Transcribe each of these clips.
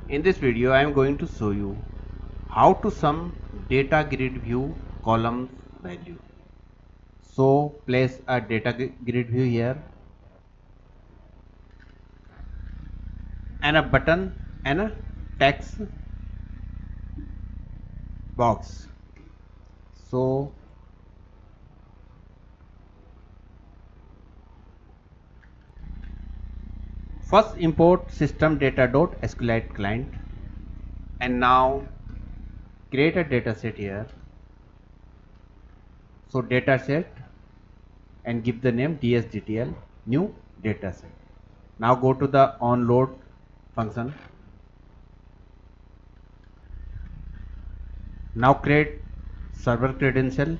In this video, I am going to show you how to sum data grid view columns value. So place a data grid view here and a button and a text box. So first import system data.sqlite client and now create a data set here. So data set and give the name dsdtl new data set. Now go to the onload function. Now create server credential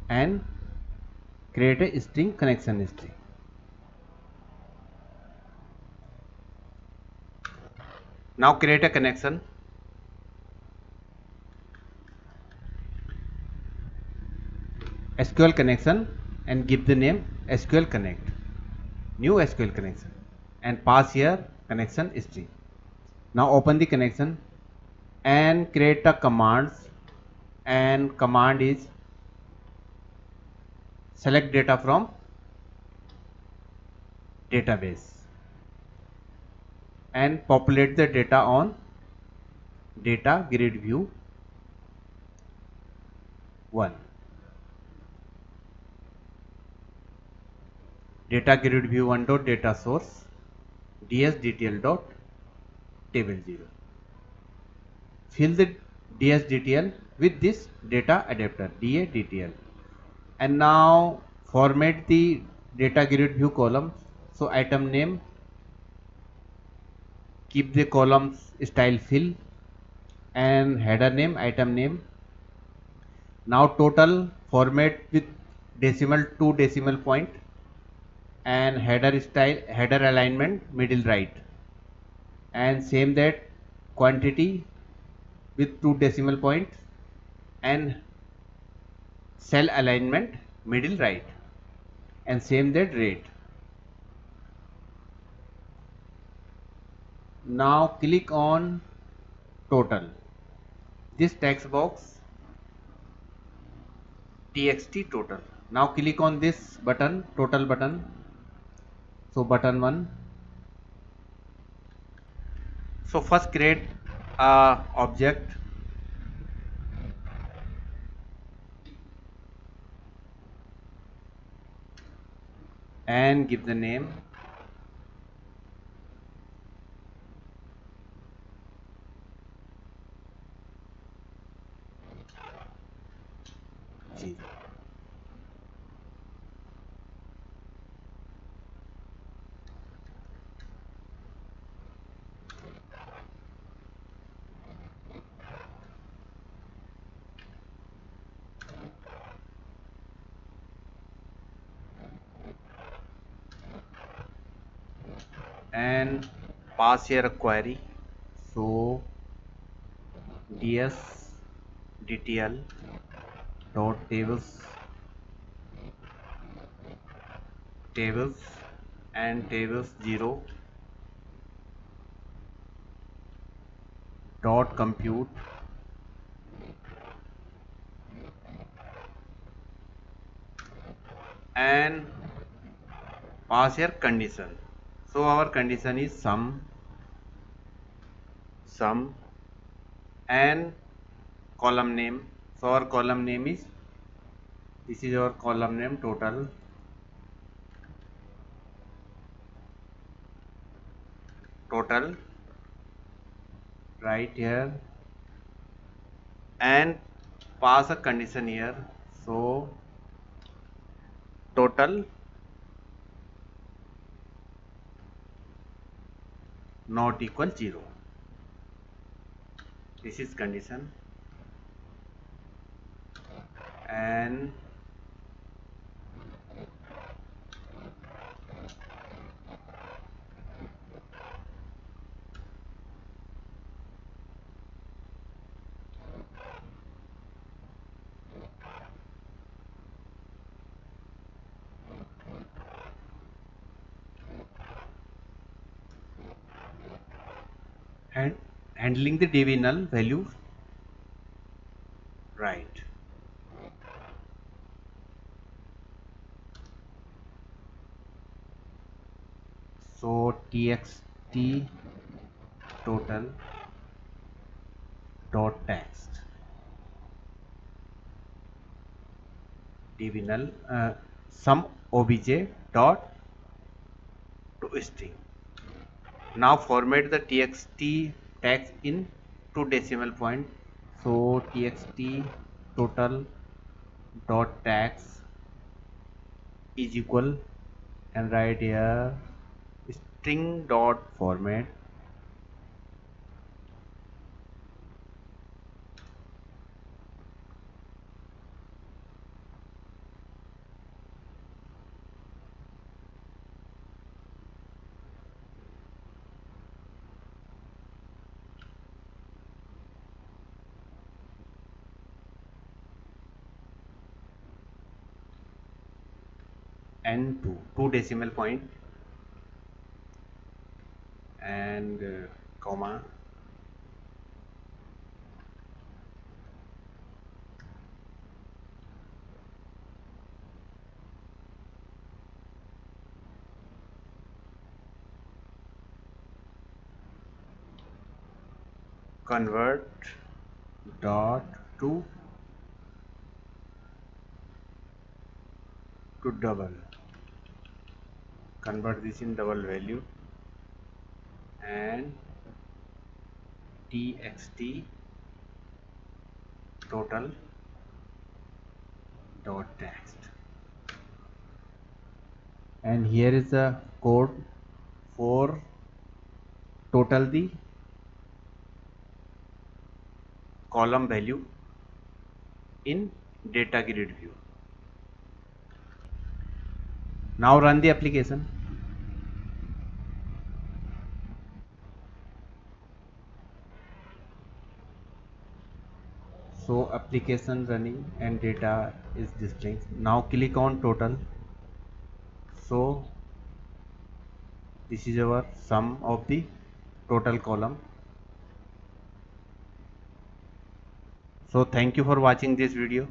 and create a string connection string. Now create a connection. SQL connection and give the name SQL connect. New SQL connection and pass here connection string. Now open the connection and create a commands, and command is select data from database and populate the data on data grid view 1. Data grid view 1 dot data source dsdtl dot table 0. Fill the dsdtl with this data adapter DADTL and now format the data grid view column. So item name, keep the columns style fill and header name item name. Now total format with decimal to decimal point and header style header alignment middle right, and same that quantity with 2 decimal points and cell alignment middle right, and same that rate. Now click on total, this text box txt total. Now click on this button total button, so button 1. So first create a object and give the name G. And pass here a query. So dsdtl dot tables and tables 0 dot compute and pass here condition. So our condition is sum and column name. So our column name is, this is our column name total right here, and pass a condition here. So total not equal 0. This is condition, and and handling the dv null value right. So txt total dot text dv null sum obj dot to string. Now format the txt text in two decimal point. So txt total dot text is equal and write here string dot format and two decimal point and comma convert dot to double, convert this in double value and txt total dot text, and here is the code for total the column value in DataGridView. Now run the application. So application running and data is displaying. Now click on total. So this is our sum of the total column. So thank you for watching this video.